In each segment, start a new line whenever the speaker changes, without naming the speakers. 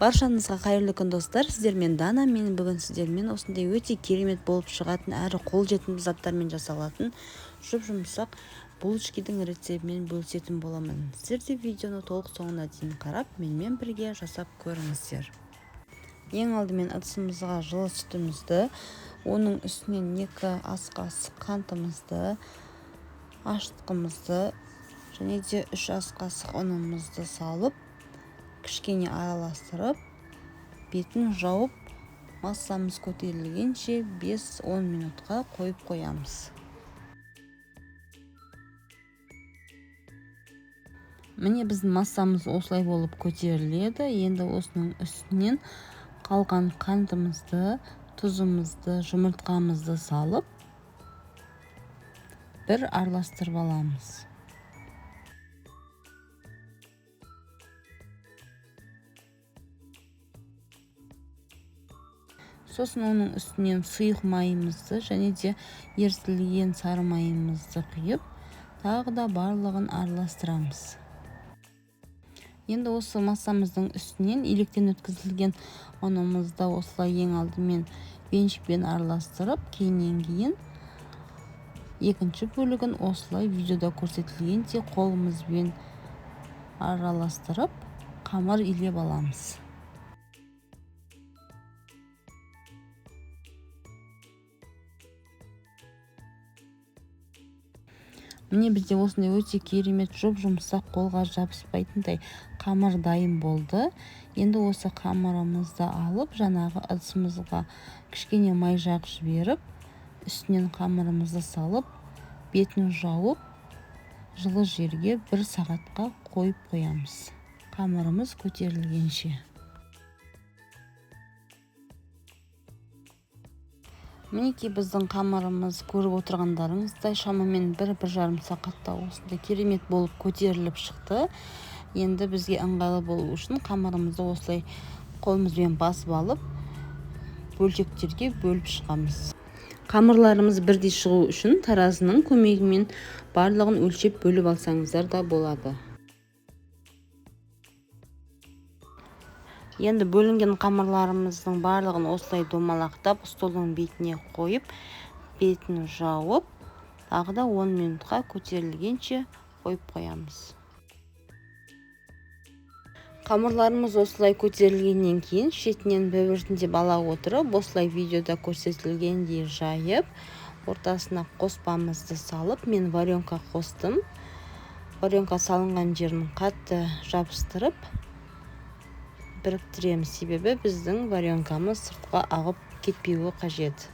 Баршаңызға қайырлы күн достар, сіздермен Дана. Мен бүгін сіздермен осындай өте керемет болып шығатын әрі қолжетімді заттармен жасалатын жұп-жұмсақ булочкидің рецептімен бөлісетін боламын. Сіздер де видеоны толық соңына дейін қарап, менімен бірге жасап көріңіздер. Ең алдымен ыдысымызға жылы сүтімізді, оның үстінен 2 ас қасық қантымызды, ашытқымызды және де 3 ас қасық ұнымызды салып, кішкене араластырып, бетін жауып, массамыз көтерілгенше 5-10 минутқа қойып қоямыз. Міне біздің массамыз осылай болып көтеріледі. Енді осының үстінен қалған қантымызды, тұзымызды, жұмыртқамызды салып, бір араластырып аламыз. Сосын оның үстінен сұйық майымызды және де ерітілген сары майымызды құйып, тағы да барлығын араластырамыз. Енді осы массамыздың үстінен електен өткізілген ұнымызды осылай ең алдымен венчикпен араластырып, кейін екінші бөлігін осылай видеода көрсетілгендей қолымызбен араластырып, қамыр илеп аламыз. Міне бізде осындай өте керемет жұп-жұмсақ, қолға жабыспайтындай қамыр дайын болды. Енді осы қамырымызды алып, жаңағы ыдысымызға кішкене май жағып жіберіп, үстінен қамырымызды салып, бетін жауып, жылы жерге 1 сағатқа қойып қоямыз. Қамырымыз көтерілгенше. Мінекей біздің қамырымыз көріп отырғандарыңыздай шамамен 1-1,5 сағатта осындай керемет болып көтеріліп шықты. Енді бізге ыңғайлы болу үшін қамырымызды осылай қолымызбен басып алып, бөлшектерге бөліп шығамыз. Қамырларымыз бірдей шығу үшін таразының көмегімен барлығын өлшеп бөліп алсаңыздар да болады. Енді бөлінген қамырларымыздың барлығын осылай домалақтап, столдың бетіне қойып, бетін жауып, тағы да 10 минутқа көтерілгенше қойып қоямыз. Қамырларымыз осылай көтерілгеннен кейін шетінен біртіндеп ала отырып, осылай видеода көрсетілгендей жайып, ортасына қоспамызды салып, мен варенка қостым. Варенка салынған жерін қатты жабыстырып біріктіреміз, себебі біздің варенкамыз сыртқа ағып кетпеуі қажет.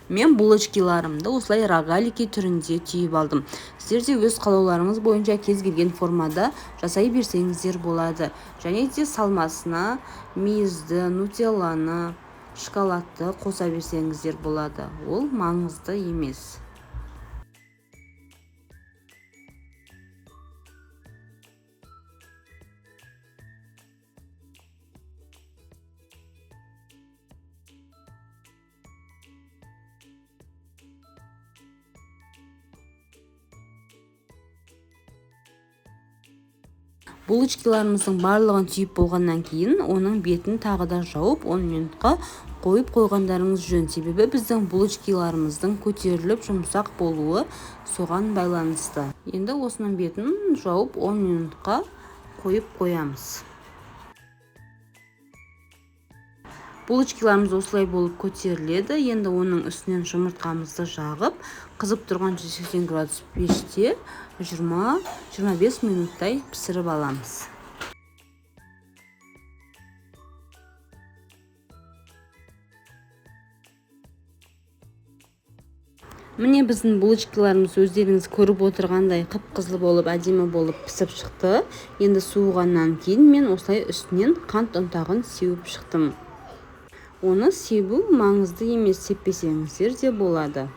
Мен булочкиларымды осылай рогалики түрінде түйіп алдым. Сіздер де өз қалауларыңыз бойынша кез келген формада жасай берсеңіздер болады. Және де салмасына мейізді, нутелланы, шоколадты қоса берсеңіздер болады. Ол маңызды емес. Булочкиларымыздың барлығын түйіп болғаннан кейін, оның бетін тағы да жауып 10 минутқа қойып қойғандарыңыз жөн. Себебі біздің булочкиларымыздың көтеріліп жұмсақ болуы соған байланысты. Енді осының бетін жауып 10 минутқа қойып қоямыз. Булочкиларымыз осылай болып көтеріледі. Енді оның үстінен жұмыртқамызды жағып, қызып тұрған 180 градус пеште 20-25 минуттай пісіріп аламыз. Міне біздің булочкиларымыз өздеріңіз көріп отырғандай қып-қызыл болып, әдемі болып пісіп шықты. Енді суығаннан кейін мен осылай үстінен қант ұнтағын сеуіп шықтым. Оны себу маңызды емес, сеппесеңіздер де болады.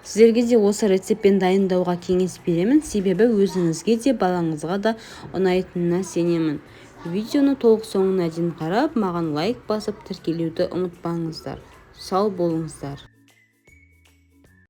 Сіздерге де осы рецептпен дайындауға кеңес беремін, себебі өзіңізге де балаңызға да ұнайтынына сенемін. Видеоны толық соңына дейін қарап, маған лайк басып, тіркелуді ұмытпаңыздар. Сау болыңыздар.